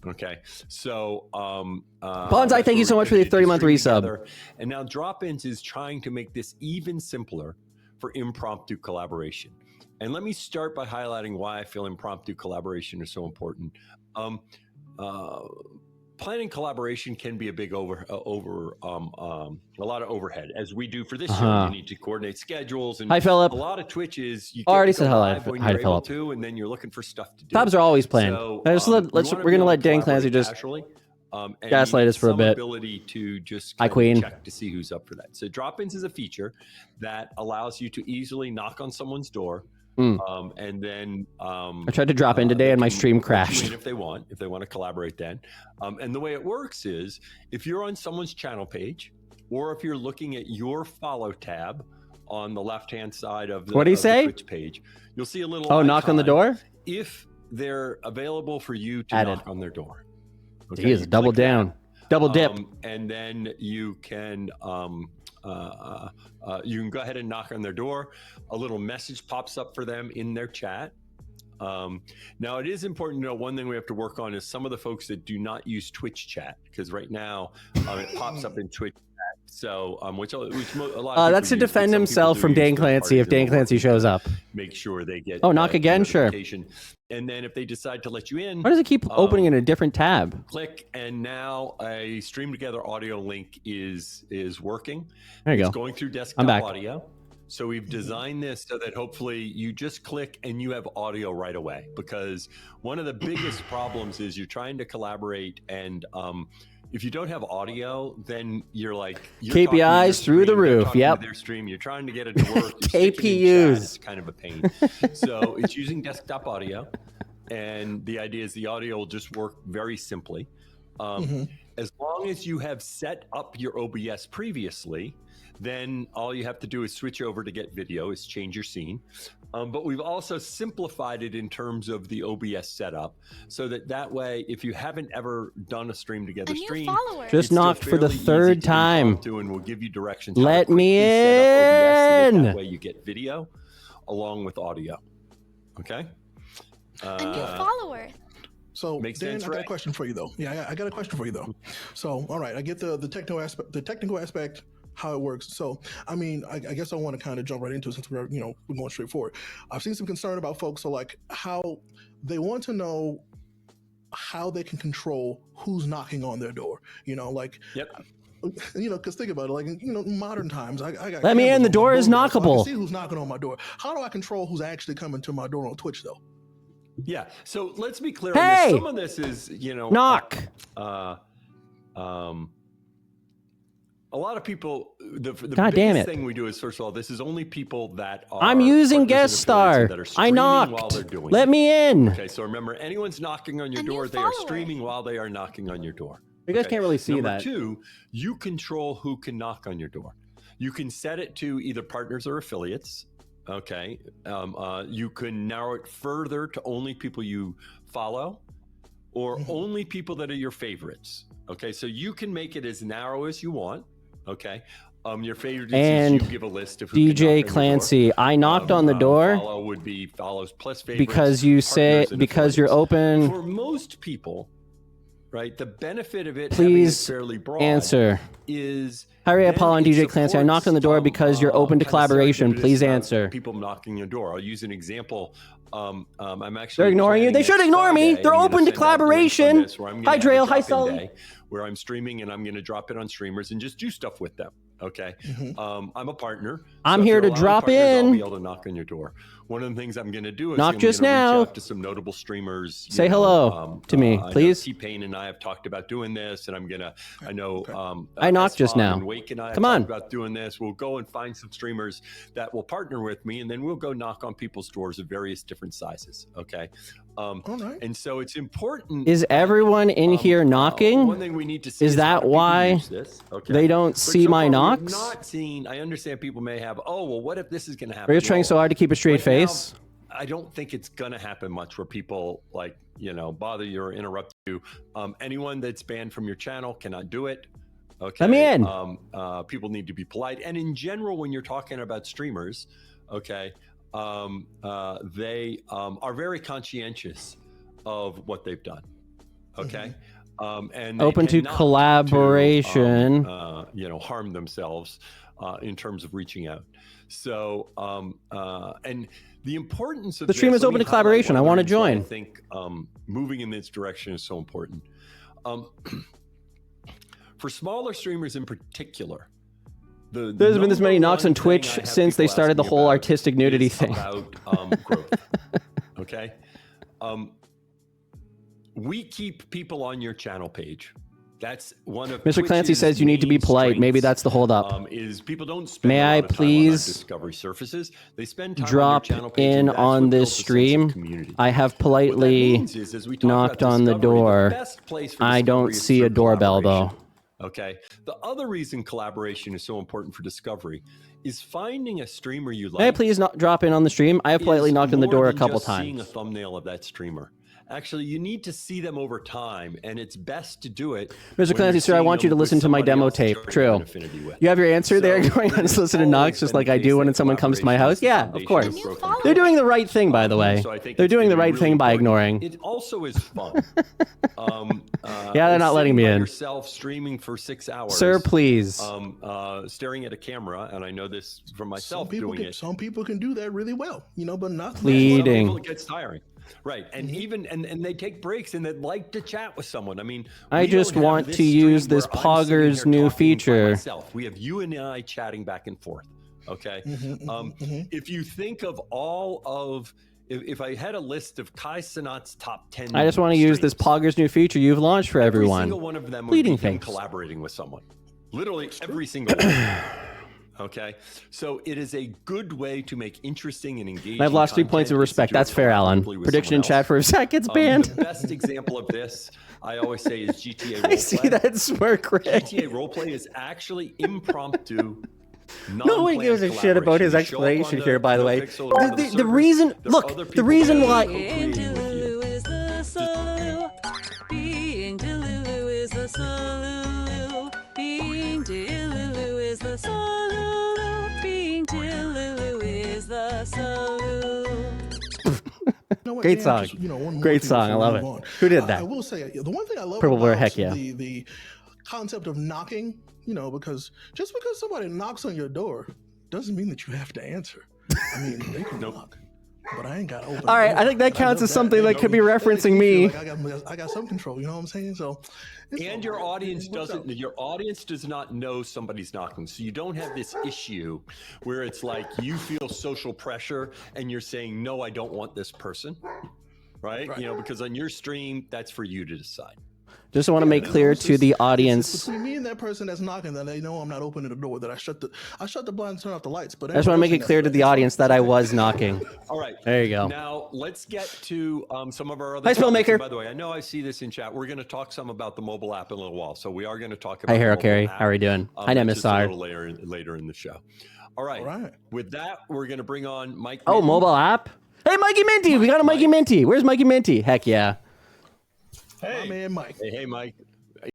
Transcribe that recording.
Okay, so Bonsai, thank you so much for the 30-month resub. And now Drop-ins is trying to make this even simpler for impromptu collaboration. And let me start by highlighting why I feel impromptu collaboration is so important. Planning collaboration can be a big a lot of overhead, as we do for this show. You need to coordinate schedules, and hi, Philip. A lot of Twitches you already said hello. when you're able to, and then you're looking for stuff to do. Tabs are always planned. So, we're gonna let Dan Clancy just gaslight us for a bit. Ability to just check to see who's up for that. So Drop-ins is a feature that allows you to easily knock on someone's door. And then I tried to drop in today and my stream crashed. If they want to collaborate then. And the way it works is if you're on someone's channel page, or if you're looking at your follow tab on the left-hand side of the, Twitch page, you'll see a little icon knock on the door? If they're available for you to knock on their door. Okay, Jeez, double down. Double dip. And then you can go ahead and knock on their door. A little message pops up for them in their chat. Now, it is important to know one thing we have to work on is some of the folks that do not use Twitch chat, because right now it pops up in Twitch chat. So, which a lot of that's to defend himself from Dan Clancy if Dan Clancy shows up. Make sure they get knock again, sure. And then if they decide to let you in, why does it keep opening in a different tab? Click, and now a Stream Together audio link is working. There you go. It's going through desktop audio. So we've designed this so that hopefully you just click and you have audio right away. Because one of the biggest problems is you're trying to collaborate, and if you don't have audio, then you're KPIs through the roof. Yep. Their stream, you're trying to get it to work. KPUs. It's kind of a pain. So it's using desktop audio, and the idea is the audio will just work very simply. As long as you have set up your OBS previously, then all you have to do is switch over to get video, is change your scene. But we've also simplified it in terms of the OBS setup, so that way, if you haven't ever done a Stream Together stream, just knocked for the third time, and we'll give you directions. Let me in. So that way you get video along with audio. Okay. A new follower. So, Dan, I got a question for you, though. Yeah, I got a question for you, though. So, all right, I get the technical aspect, how it works. So, I mean, I guess I want to kind of jump right into it since we're going straight forward. I've seen some concern about folks, so like how they want to know how they can control who's knocking on their door. Because think about it, modern times, I got. Let me in. The door is knockable. I can see who's knocking on my door. How do I control who's actually coming to my door on Twitch, though? Yeah. So let's be clear. Hey! On this. Some of this is, knock. A lot of people. The God damn biggest it. thing we do is, first of all, this is only people that are. I'm using guest star. I knocked. While they're doing Let me in. Okay. So remember, anyone's knocking on your door, they are streaming while they are knocking on your door. You guys can't really see Number that. two, you control who can knock on your door. You can set it to either partners or affiliates. Okay. You can narrow it further to only people you follow, or only people that are your favorites. Okay. So you can make it as narrow as you want. Okay. Your favorites is you give a list of who DJ Clancy, I knocked on the door. Follow would be follows plus favorites. Because you say, because you're open. For most people, right, the benefit of it please fairly broad answer. Is Harry Apollo and DJ Clancy, I knocked on the door because you're open to collaboration. Please answer. People knocking your door. I'll use an example. I'm actually. They're ignoring you. They should ignore me. They're open to collaboration. Hi, Trail. Hi, Sully. Where I'm streaming and I'm going to drop it on streamers and just do stuff with them. Okay. I'm a partner. I'm here to drop in. I'll be able to knock on your door. One of the things I'm going to do is knock just now. Reach out to some notable streamers. Say hello to me, please. T-Pain and I have talked about doing this, and I'm gonna. I know. I knocked just now. And Wake and I Come on. about doing this. We'll go and find some streamers that will partner with me, and then we'll go knock on people's doors of various different sizes. Okay. All right. And so it's important. Is everyone in here knocking? One thing we need to see is that why they don't see my knocks? Not seen. I understand people may have. Oh well, what if this is going to happen? We're just trying so hard to keep a straight face. Now, I don't think it's going to happen much where people bother you or interrupt you. Anyone that's banned from your channel cannot do it. Okay. Let me in. People need to be polite. And in general, when you're talking about streamers, okay, they are very conscientious of what they've done. Okay. And open to collaboration. Harm themselves in terms of reaching out. So, and the importance of the stream is open to collaboration. I want to join. I think moving in this direction is so important. For smaller streamers in particular, there's been this many knocks on Twitch since they started the whole artistic nudity thing. About growth. Okay. We keep people on your channel page. That's one of Mr. Clancy says you need to be polite. Maybe that's the holdup. Is people don't spend May I please discovery surfaces. They spend time drop on your channel page, in on this stream? I have politely knocked on the door. I don't see a doorbell though. Okay. The other reason collaboration is so important for discovery is finding a streamer you like. May I please not drop in on the stream? I have politely knocked on the door a couple times. Seeing a thumbnail of that streamer. Actually, you need to see them over time, and it's best to do it. Mr. Clancy, sir, I want you to listen to my demo tape. True. You have your answer there going on to listen to Knox just like I do when someone comes to my house? Yeah, of course. They're doing the right thing, by the way. They're doing the right thing by ignoring. It also is fun. Yeah, they're not letting me in. Yourself streaming for 6 hours. Sir, please. Staring at a camera, and I know this from myself doing it. Some people can do that really well, but not pleading. It gets tiring. Right, and even and they take breaks and they like to chat with someone. I mean, I just want to use this Pogger's new feature. We have you and I chatting back and forth. Okay, if you think of all of, if I had a list of Kai Cenat's top 10, I just want to use this Pogger's new feature you've launched for everyone. Every single one of them would be him collaborating with someone. Literally every single one. Okay, so it is a good way to make interesting and engaging. I've lost 3 points of respect. That's fair, Alan. Prediction in chat for a sec gets banned. The best example of this, I always say, is GTA Roleplay. I see that smirk, Rick. GTA Roleplay is actually impromptu. No one gives a shit about his explanation here, by the way. The reason, look, the reason why. Being Delulu is the solo. Being Delulu is the solo. Being Delulu is the solo. Being Delulu is the solo. Great song. Great song. I love it. Who did that? I will say the one thing I love Purple Blur, about heck yeah. the concept of knocking, because just because somebody knocks on your door doesn't mean that you have to answer. I mean, they can knock, but I ain't got to open. All right, I think that counts as something that could be referencing me. Like I got some control. You know what I'm saying? So, and your audience doesn't. Your audience does not know somebody's knocking, so you don't have this issue where it's like you feel social pressure and you're saying, "No, I don't want this person." Right? Because on your stream, that's for you to decide. Just want to make clear to the audience. It's between me and that person that's knocking that they know I'm not opening the door, that I shut the blinds, turn off the lights. But I just want to make it clear to the audience that I was knocking. All right. There you go. Now let's get to some of our other. Hi, Spellmaker. By the way, I know I see this in chat. We're going to talk some about the mobile app in a little while. So we are going to talk about. Hi, Hero Carey. How are you doing? Hi, Nemisar. A little later in the show. All right. With that, we're going to bring on Mike. Oh, mobile app. Hey, Mikey Minty. We got a Mikey Minty. Where's Mikey Minty? Heck yeah. Hey, man, Mike. Hey, Mike.